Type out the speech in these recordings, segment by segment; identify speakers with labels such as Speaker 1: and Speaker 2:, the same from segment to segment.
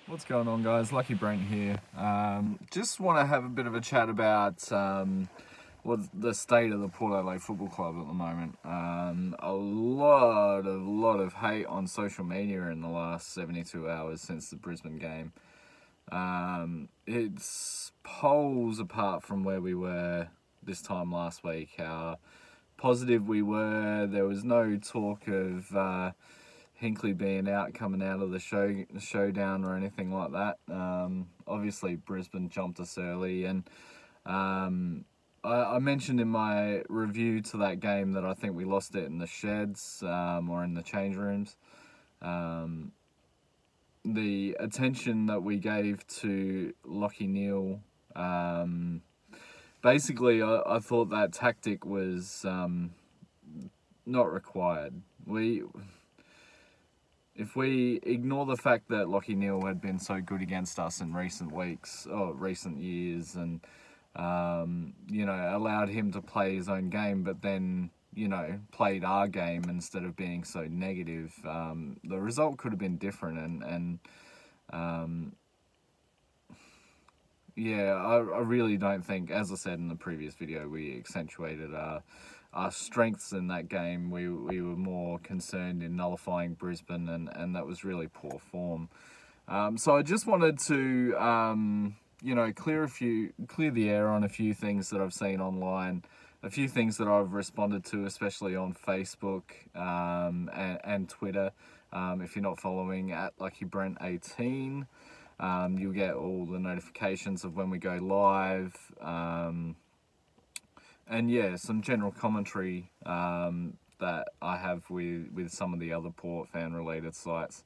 Speaker 1: What's going on, guys? Lucky Brent here. Just want to have a bit of a chat about what's the state of the Port Adelaide Football Club at the moment. A lot of hate on social media in the last 72 hours since the Brisbane game. It's poles apart from where we were this time last week. How positive we were. There was no talk of Hinkley being out, coming out of the showdown or anything like that. Obviously, Brisbane jumped us early, and I mentioned in my review to that game that I think we lost it in the sheds or in the change rooms. The attention that we gave to Lachie Neale, basically, I thought that tactic was not required. If we ignore the fact that Lachie Neale had been so good against us in recent weeks or recent years, and allowed him to play his own game, but then played our game instead of being so negative, the result could have been different. I really don't think, as I said in the previous video, we accentuated our strengths in that game. We were more concerned in nullifying Brisbane, and that was really poor form. So I just wanted to clear the air on a few things that I've seen online, a few things that I've responded to, especially on Facebook and Twitter. If you're not following at LuckyBrent18, you'll get all the notifications of when we go live. And yeah, some general commentary that I have with some of the other Port fan related sites.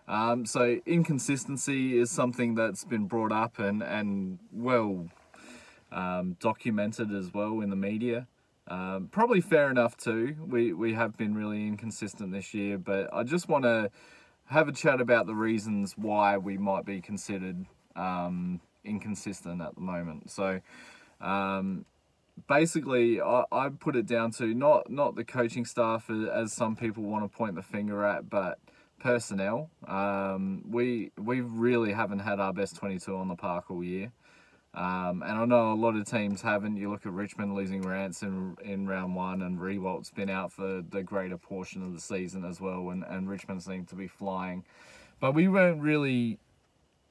Speaker 1: So inconsistency is something that's been brought up and well documented as well in the media. Probably fair enough too. We have been really inconsistent this year, but I just want to have a chat about the reasons why we might be considered inconsistent at the moment. So basically, I put it down to not the coaching staff, as some people want to point the finger at, but personnel. We really haven't had our best 22 on the park all year. And I know a lot of teams haven't. You look at Richmond losing Rance in round one, and Rewalt's been out for the greater portion of the season as well, and Richmond seemed to be flying. But we weren't really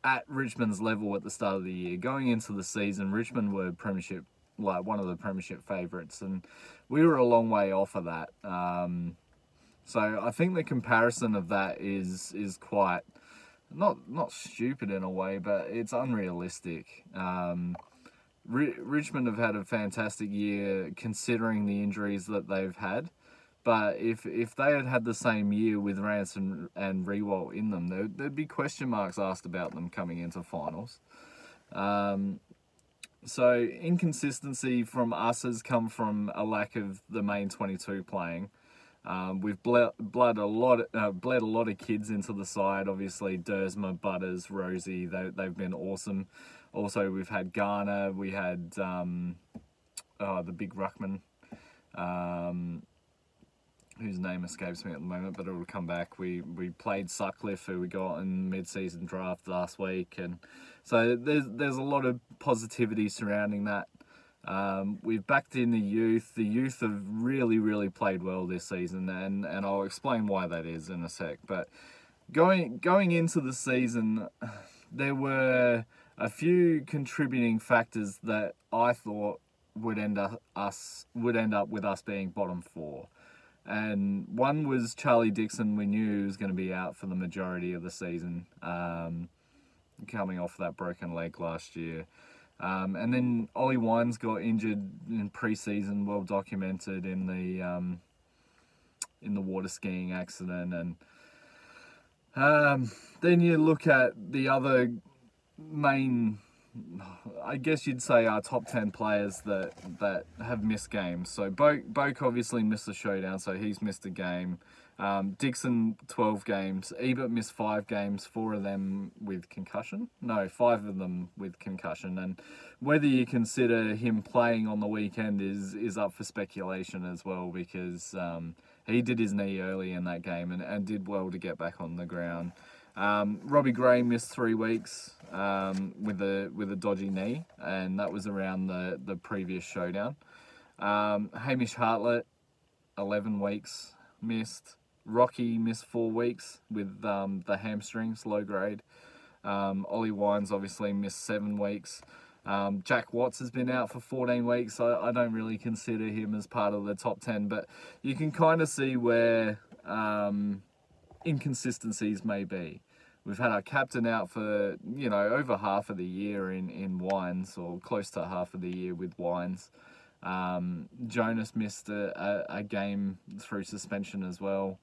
Speaker 1: at Richmond's level at the start of the year. Going into the season, Richmond were premiership, like one of the premiership favourites, and we were a long way off of that. So I think the comparison of that is quite not stupid in a way, but it's unrealistic. Richmond have had a fantastic year considering the injuries that they've had, but if they had the same year with Rance and Rewalt in them, there'd be question marks asked about them coming into finals. So inconsistency from us has come from a lack of the main 22 playing. We've bled a lot of kids into the side. Obviously, Dersma, Butters, Rosie, they've been awesome. Also, we've had Garner. We had the big ruckman, whose name escapes me at the moment, but it will come back. We played Sutcliffe, who we got in mid-season draft last week, and so there's a lot of positivity surrounding that. We've backed in the youth. The youth have really played well this season, and I'll explain why that is in a sec. But going into the season, there were a few contributing factors that I thought would end up with us being bottom four. And one was Charlie Dixon. We knew he was going to be out for the majority of the season, coming off that broken leg last year. And then Ollie Wines got injured in pre-season, well documented in the water skiing accident. And then you look at the other main, I guess you'd say, our top 10 players that have missed games. So Boak obviously missed the showdown, so he's missed a game. Dixon, 12 games. Ebert missed 5 games, 4 of them with concussion. No, 5 of them with concussion. And whether you consider him playing on the weekend is up for speculation as well, because he did his knee early in that game and did well to get back on the ground. Robbie Gray missed 3 weeks with a dodgy knee, and that was around the previous showdown. Hamish Hartlett, 11 weeks missed. Rocky missed 4 weeks with the hamstrings, low grade. Ollie Wines obviously missed 7 weeks. Jack Watts has been out for 14 weeks. I don't really consider him as part of the top 10, but you can kind of see where inconsistencies may be. We've had our captain out for, you know, over half of the year in Wines, or close to half of the year with Wines. Jonas missed a game through suspension as well.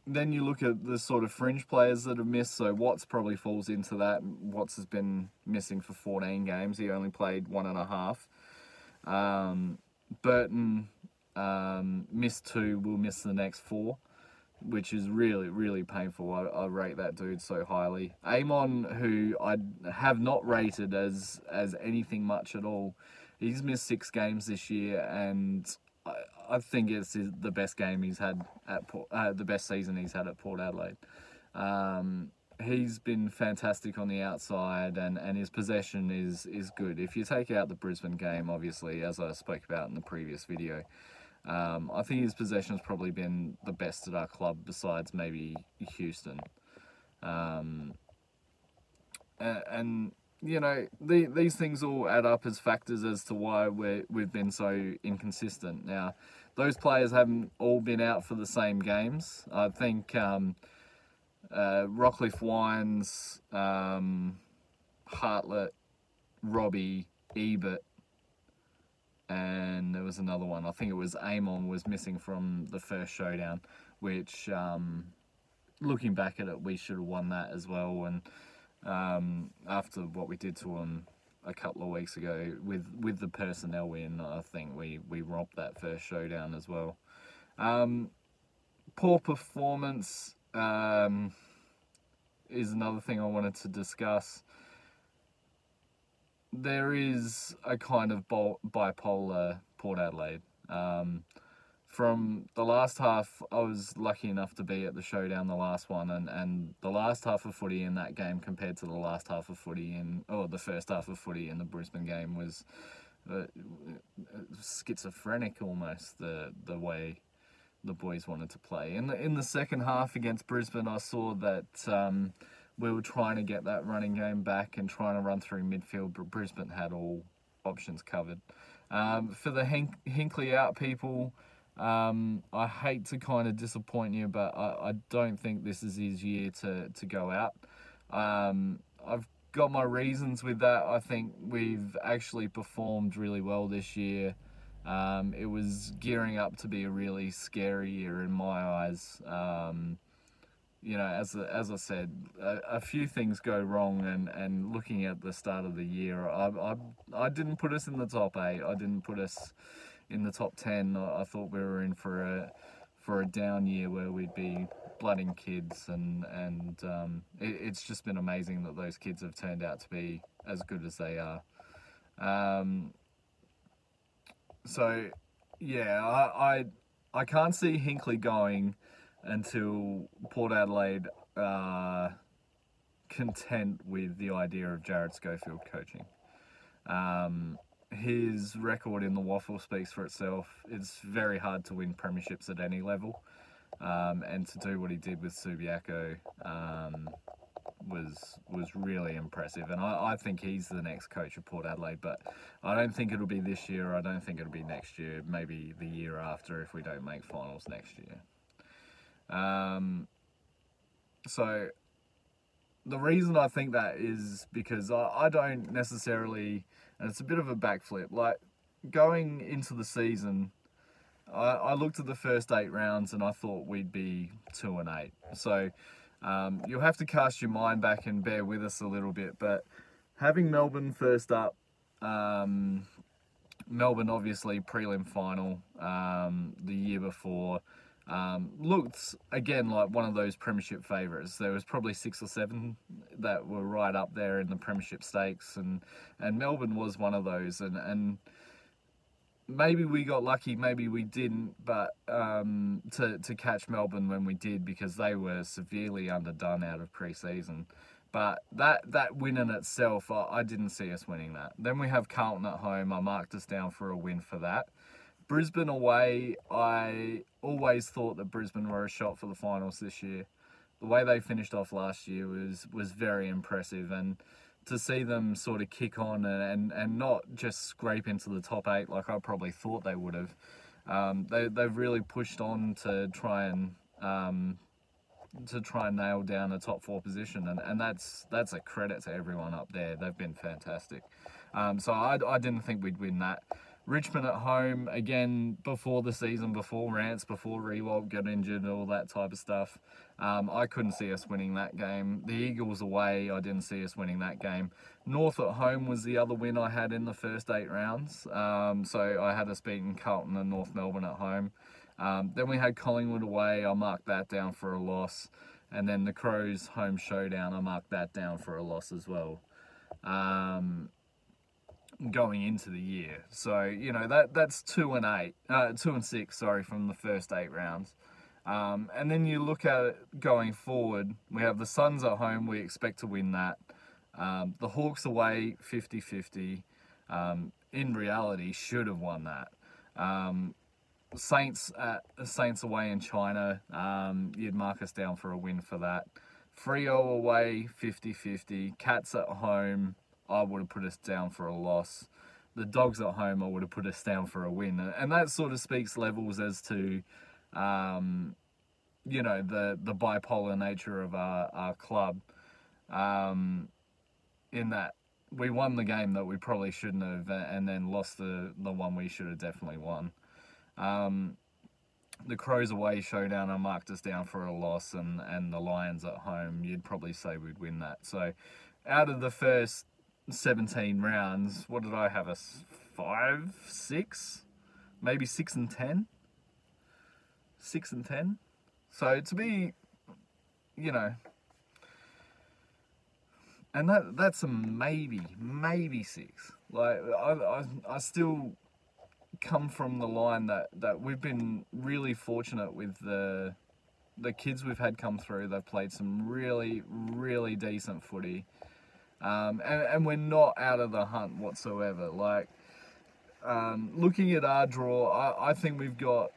Speaker 1: Then you look at the sort of fringe players that have missed, so Watts probably falls into that. Watts has been missing for 14 games. He only played 1.5. Burton missed 2, will miss the next 4, which is really, really painful. I rate that dude so highly. Amon, who I have not rated as anything much at all, he's missed 6 games this year, and I think it's the best game he's had at the best season he's had at Port Adelaide. He's been fantastic on the outside, and his possession is good. If you take out the Brisbane game, obviously, as I spoke about in the previous video, I think his possession's probably been the best at our club besides maybe Houston. And you know, these things all add up as factors as to why we've been so inconsistent. Now, those players haven't all been out for the same games. I think Rockcliffe Wines, Hartlett, Robbie, Ebert, and there was another one. I think it was Amon was missing from the first showdown, which, looking back at it, we should have won that as well. And after what we did to him a couple of weeks ago with the personnel in, I think we robbed that first showdown as well. Poor performance is another thing I wanted to discuss. There is a kind of bipolar Port Adelaide. From the last half, I was lucky enough to be at the showdown, the last one, and the last half of footy in that game compared to the last half of footy the first half of footy in the Brisbane game was schizophrenic almost, the way the boys wanted to play. In the second half against Brisbane, I saw that we were trying to get that running game back and trying to run through midfield, but Brisbane had all options covered. For the Hinkley out people, I hate to kind of disappoint you, but I don't think this is his year to go out. I've got my reasons with that. I think we've actually performed really well this year. It was gearing up to be a really scary year in my eyes. You know, as I said, a few things go wrong, and looking at the start of the year, I didn't put us in the top 8. I didn't put us in the top 10. I thought we were in for a down year where we'd be blooding kids, and it's just been amazing that those kids have turned out to be as good as they are. So yeah, I can't see Hinkley going until Port Adelaide are content with the idea of Jared Schofield coaching. His record in the waffle speaks for itself. It's very hard to win premierships at any level, and to do what he did with Subiaco was really impressive. And I think he's the next coach of Port Adelaide, but I don't think it'll be this year. I don't think it'll be next year. Maybe the year after if we don't make finals next year. So the reason I think that is because I don't necessarily, and it's a bit of a backflip, like going into the season, I looked at the first 8 rounds and I thought we'd be 2-8. So you'll have to cast your mind back and bear with us a little bit, but having Melbourne first up, Melbourne obviously prelim final the year before, looked again like one of those premiership favourites. There was probably 6 or 7 that were right up there in the premiership stakes, and Melbourne was one of those. And maybe we got lucky, maybe we didn't, but to catch Melbourne when we did, because they were severely underdone out of pre-season. But that win in itself, I didn't see us winning that. Then we have Carlton at home. I marked us down for a win for that. Brisbane away, I always thought that Brisbane were a shot for the finals this year. The way they finished off last year was very impressive, and to see them sort of kick on and not just scrape into the top 8 like I probably thought they would have. They've really pushed on to try and nail down a top 4 position, and that's a credit to everyone up there. They've been fantastic. So I didn't think we'd win that. Richmond at home, again, before the season, before Rance, before Rewalt got injured, all that type of stuff. I couldn't see us winning that game. The Eagles away, I didn't see us winning that game. North at home was the other win I had in the first 8 rounds. So I had us beating Carlton and North Melbourne at home. Then we had Collingwood away. I marked that down for a loss. And then the Crows home showdown, I marked that down for a loss as well. Going into the year, so you know that's 2 and 6, sorry, from the first 8 rounds. And then you look at it going forward. We have the Suns at home. We expect to win that. The Hawks away, 50-50. In reality, should have won that. Saints away in China. You'd mark us down for a win for that. Freo away, 50-50. Cats at home, I would have put us down for a loss. The Dogs at home, I would have put us down for a win. And that sort of speaks levels as to, you know, the bipolar nature of our club. In that we won the game that we probably shouldn't have, and then lost the one we should have definitely won. The Crows away showdown, I marked us down for a loss, and the Lions at home, you'd probably say we'd win that. So out of the first 17 rounds, what did I have us? 5, 6, maybe 6 and 10. 6 and 10. So to be, you know, and that's a maybe 6. Like I still come from the line that we've been really fortunate with the kids we've had come through. They've played some really decent footy. And we're not out of the hunt whatsoever. Like, looking at our draw, I think we've got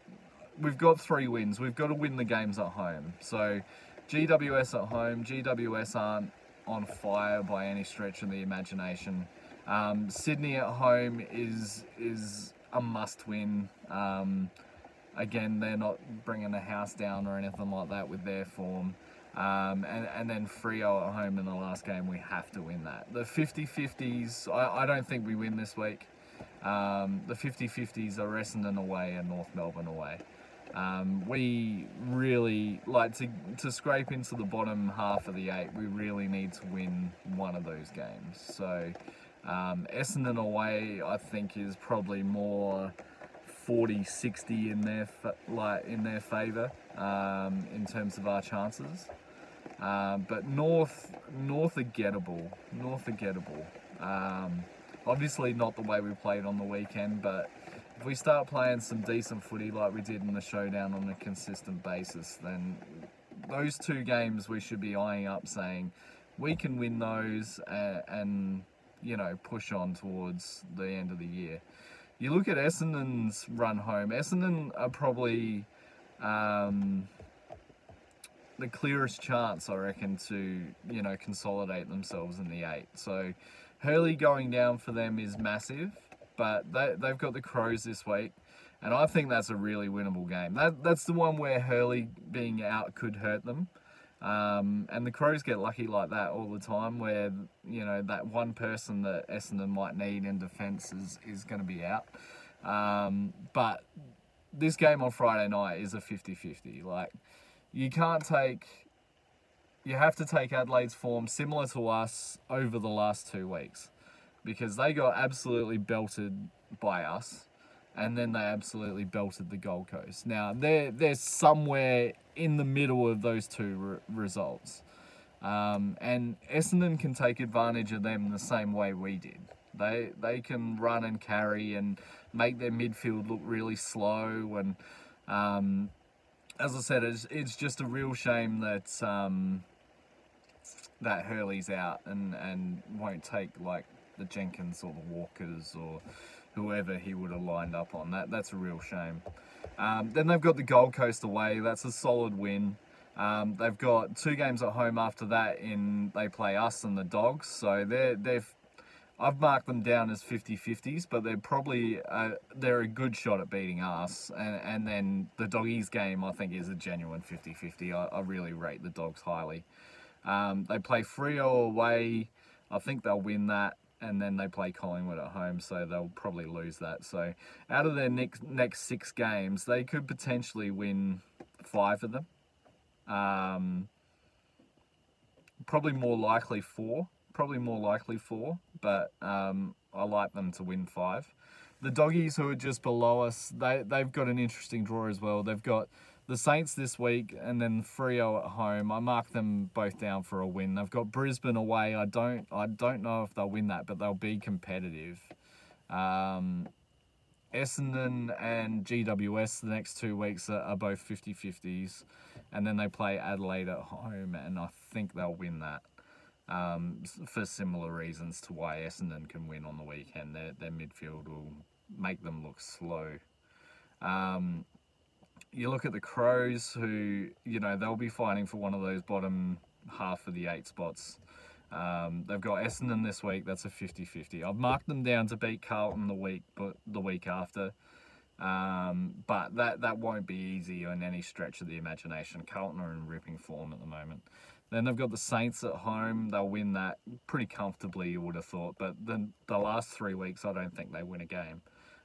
Speaker 1: 3 wins. We've got to win the games at home. So GWS at home. GWS aren't on fire by any stretch of the imagination. Sydney at home is a must win. Again, they're not bringing the house down or anything like that with their form. And then Freo at home in the last game, we have to win that. The 50-50s, I don't think we win this week. The 50-50s are Essendon away and North Melbourne away. We really, like, to scrape into the bottom half of the 8, we really need to win one of those games. So Essendon away, I think, is probably more 40-60 in their favour in terms of our chances. But North are gettable. Obviously not the way we played on the weekend, but if we start playing some decent footy like we did in the showdown on a consistent basis, then those 2 games we should be eyeing up, saying we can win those and you know, push on towards the end of the year. You look at Essendon's run home. Essendon are probably the clearest chance, I reckon, to, you know, consolidate themselves in the 8. So Hurley going down for them is massive, but they've got the Crows this week, and I think that's a really winnable game. That's the one where Hurley being out could hurt them. And the Crows get lucky like that all the time, where, you know, that one person that Essendon might need in defence is going to be out. But this game on Friday night is a 50-50. Like, you have to take Adelaide's form similar to us over the last 2 weeks, because they got absolutely belted by us, and then they absolutely belted the Gold Coast. Now, they're somewhere in the middle of those 2 results. And Essendon can take advantage of them the same way we did. They can run and carry and make their midfield look really slow. And as I said, it's just a real shame that that Hurley's out and won't take like the Jenkins or the Walkers or whoever he would have lined up on. That's a real shame. Then they've got the Gold Coast away. That's a solid win. They've got 2 games at home after that. They play us and the Dogs. So I've marked them down as 50-50s, but they're a good shot at beating us. And then the Doggies game, I think, is a genuine 50-50. I really rate the Dogs highly. They play Freo away. I think they'll win that. And then they play Collingwood at home, so they'll probably lose that. So out of their next 6 games, they could potentially win 5 of them. Probably more likely 4. But I like them to win 5. The Doggies, who are just below us, they've got an interesting draw as well. They've got the Saints this week and then Freo at home. I mark them both down for a win. They've got Brisbane away. I don't know if they'll win that, but they'll be competitive. Essendon and GWS the next 2 weeks are both 50-50s. And then they play Adelaide at home, and I think they'll win that. For similar reasons to why Essendon can win on the weekend. Their midfield will make them look slow. You look at the Crows, who, they'll be fighting for one of those bottom half of the 8 spots. They've got Essendon this week. That's a 50-50. I've marked them down to beat Carlton the week after. But that won't be easy in any stretch of the imagination. Carlton are in ripping form at the moment. Then they've got the Saints at home. They'll win that pretty comfortably, you would have thought. But then the last 3 weeks, I don't think they win a game.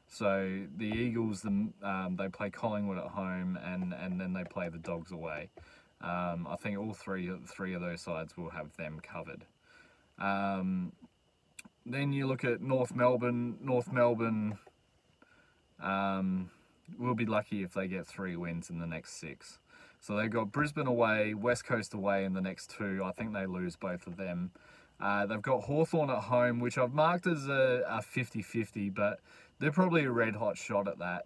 Speaker 1: So the Eagles, they play Collingwood at home, and then they play the Dogs away. I think all three of those sides will have them covered. Then you look at North Melbourne. North Melbourne will be lucky if they get 3 wins in the next 6. So they've got Brisbane away, West Coast away in the next 2. I think they lose both of them. They've got Hawthorn at home, which I've marked as a 50-50, but they're probably a red-hot shot at that.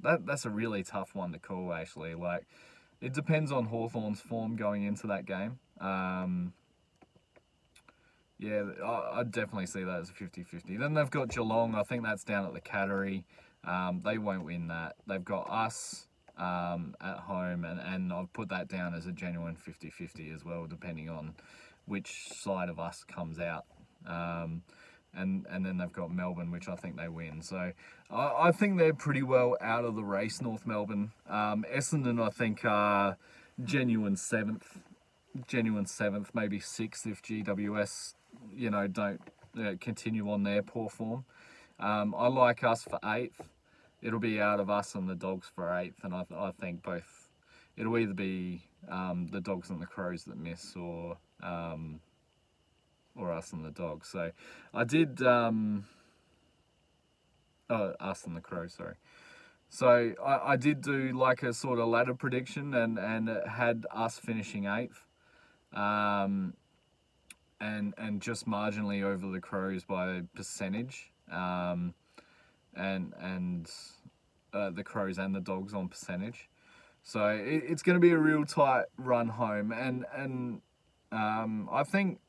Speaker 1: That's a really tough one to call, actually. Like, it depends on Hawthorn's form going into that game. Yeah, I'd definitely see that as a 50-50. Then they've got Geelong. I think that's down at the Cattery. They won't win that. They've got us at home, and I've put that down as a genuine 50-50 as well, depending on which side of us comes out. And then they've got Melbourne, which I think they win. So I think they're pretty well out of the race, North Melbourne. Essendon, I think, are genuine 7th, maybe 6th if GWS, don't continue on their poor form. I like us for 8th. It'll be out of us and the Dogs for 8th, and I think both. It'll either be the Dogs and the Crows that miss, or us and the Dogs. So I did us and the Crows, sorry. So I did do like a sort of ladder prediction, and it had us finishing 8th, and just marginally over the Crows by percentage, and the Crows and the Dogs on percentage. So it's going to be a real tight run home, and I think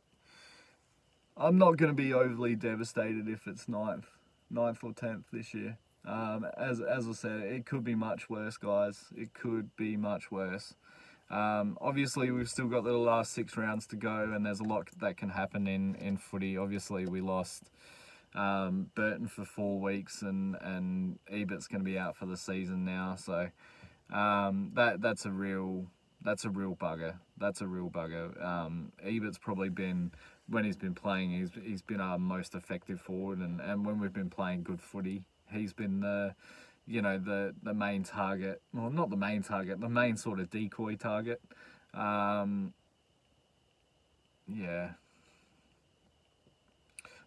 Speaker 1: I'm not going to be overly devastated if it's 9th or 10th this year. As I said, it could be much worse, guys. It could be much worse. Obviously, we've still got the last 6 rounds to go, and there's a lot that can happen in footy. Obviously, we lost Burton for 4 weeks, and Ebert's going to be out for the season now. So that's a real bugger. Ebert's probably been, when he's been playing, he's been our most effective forward, and when we've been playing good footy, he's been the main target. Well, not the main target, the main sort of decoy target. Yeah.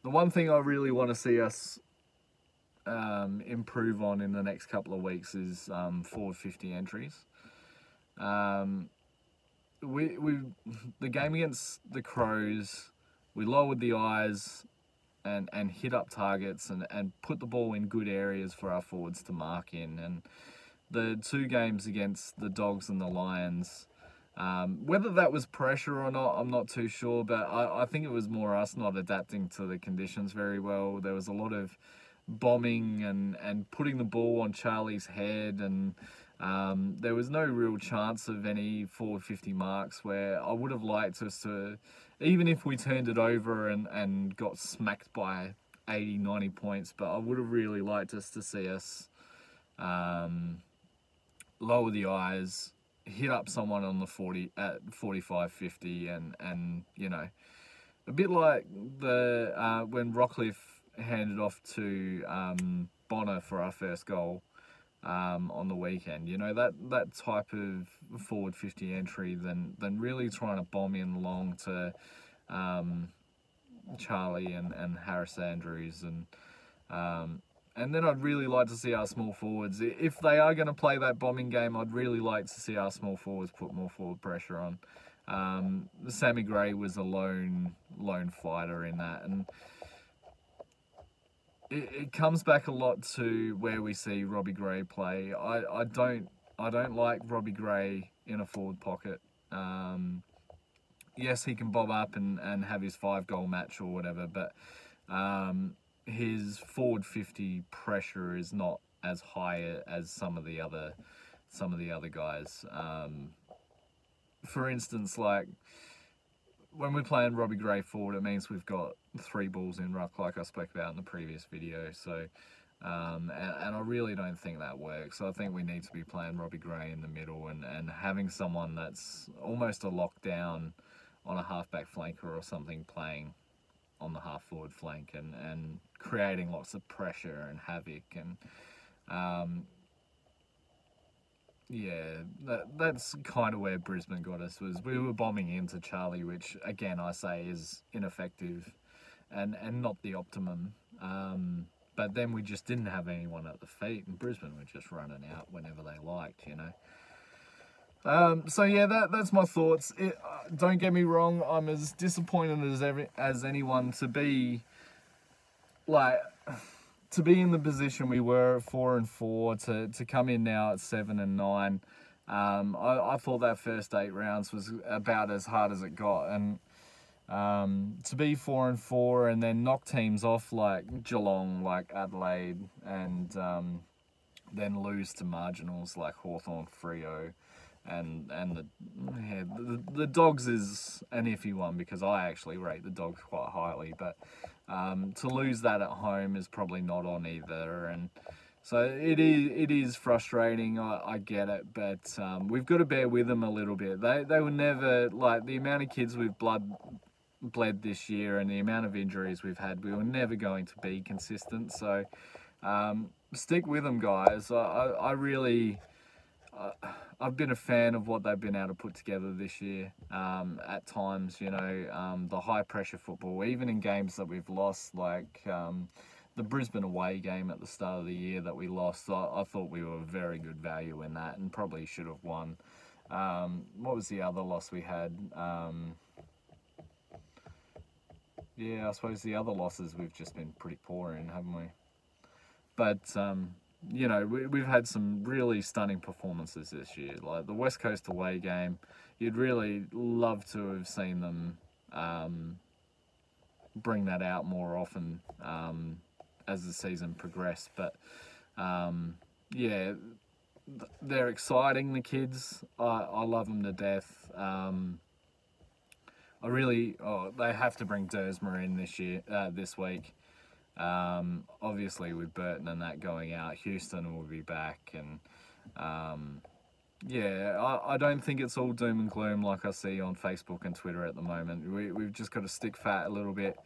Speaker 1: The one thing I really want to see us improve on in the next couple of weeks is forward 50 entries. we the game against the Crows, we lowered the eyes and hit up targets and put the ball in good areas for our forwards to mark in. And the 2 games against the Dogs and the Lions, whether that was pressure or not, I'm not too sure, but I think it was more us not adapting to the conditions very well. There was a lot of bombing and putting the ball on Charlie's head, and there was no real chance of any forward 50 marks, where I would have liked us to, even if we turned it over and got smacked by 80, 90 points, but I would have really liked us to see us lower the eyes, hit up someone on the 40 at 45, 50, and you know, a bit like the when Rockcliffe handed off to Bonner for our first goal on the weekend. You know, that type of forward 50 entry, than really trying to bomb in long to Charlie and Harris Andrews, and then I'd really like to see our small forwards, if they are going to play that bombing game, I'd really like to see our small forwards put more forward pressure on. Sammy Gray was a lone fighter in that, and it comes back a lot to where we see Robbie Gray play. I don't like Robbie Gray in a forward pocket. Yes, he can bob up and have his 5-goal match or whatever, but his forward 50 pressure is not as high as some of the other guys. For instance, like when we're playing Robbie Gray forward, it means we've got 3 balls in ruck, like I spoke about in the previous video. So, and I really don't think that works. I think we need to be playing Robbie Gray in the middle and having someone that's almost a lockdown on a halfback flanker or something, playing on the half forward flank and creating lots of pressure and havoc. And yeah, that's kind of where Brisbane got us, was we were bombing into Charlie, which again I say is ineffective and not the optimum. But then we just didn't have anyone at the feet, and Brisbane were just running out whenever they liked, you know. So yeah, that's my thoughts. Don't get me wrong, I'm as disappointed as anyone to be in the position we were at 4-4, to come in now at 7-9. I thought that first 8 rounds was about as hard as it got, and to be 4-4 and then knock teams off like Geelong, like Adelaide, and then lose to marginals like Hawthorn, Freo, and the Dogs is an iffy one, because I actually rate the Dogs quite highly, but to lose that at home is probably not on either, and so it is frustrating. I get it, but we've got to bear with them a little bit. They were never, like, the amount of kids we've bled this year and the amount of injuries we've had, we were never going to be consistent. So stick with them, guys. I really I've been a fan of what they've been able to put together this year. At times, you know, the high pressure football, even in games that we've lost, like the Brisbane away game at the start of the year that we lost, I thought we were very good value in that and probably should have won. What was the other loss we had? Yeah, I suppose the other losses we've just been pretty poor in, haven't we? But you know, we've had some really stunning performances this year. Like the West Coast away game, you'd really love to have seen them bring that out more often as the season progressed. But yeah, they're exciting, the kids. I love them to death. They have to bring Dersma in this week. Obviously with Burton and that going out, Houston will be back, and yeah, I don't think it's all doom and gloom like I see on Facebook and Twitter at the moment. We've just got to stick fat a little bit.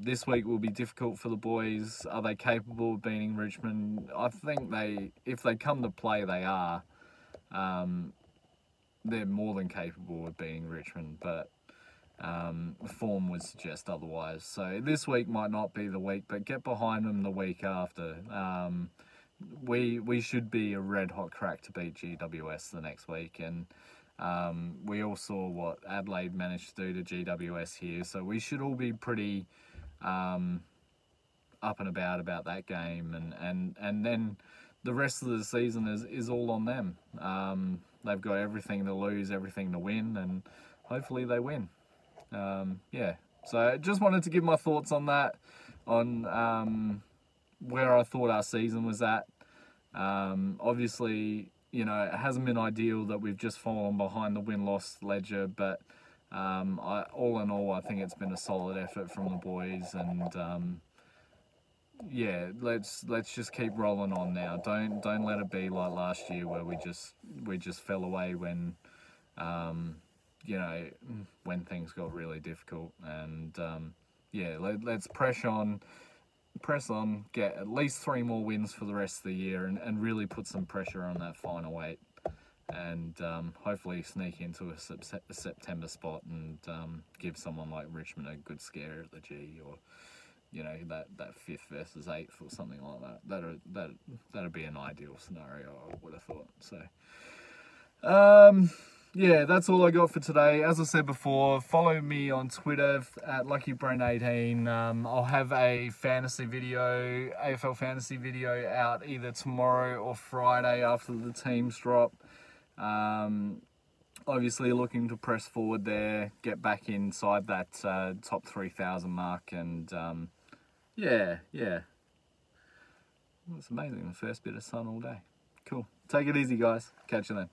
Speaker 1: This week will be difficult for the boys. Are they capable of beating Richmond? I think if they come to play, they are. They're more than capable of beating Richmond, but form would suggest otherwise. So this week might not be the week, but get behind them the week after. We should be a red hot crack to beat GWS the next week, and We all saw what Adelaide managed to do to GWS here, so we should all be pretty up and about that game, and then the rest of the season is all on them. They've got everything to lose, everything to win, and hopefully they win. Yeah, so I just wanted to give my thoughts on that, on where I thought our season was at. Obviously, you know, it hasn't been ideal that we've just fallen behind the win-loss ledger, but all in all, I think it's been a solid effort from the boys, and yeah, let's just keep rolling on now. Don't let it be like last year where we just fell away when you know, when things got really difficult. And yeah, let's press on, get at least 3 more wins for the rest of the year, and really put some pressure on that final 8, and hopefully sneak into a September spot and give someone like Richmond a good scare at the G, or you know, that 5th versus 8th or something like that. That'd be an ideal scenario, I would have thought. So yeah, that's all I got for today. As I said before, follow me on Twitter at LuckyBrain18. I'll have a fantasy video, AFL fantasy video, out either tomorrow or Friday after the teams drop. Obviously looking to press forward there, get back inside that top 3,000 mark, and yeah. It's amazing, the first bit of sun all day. Cool. Take it easy, guys. Catch you then.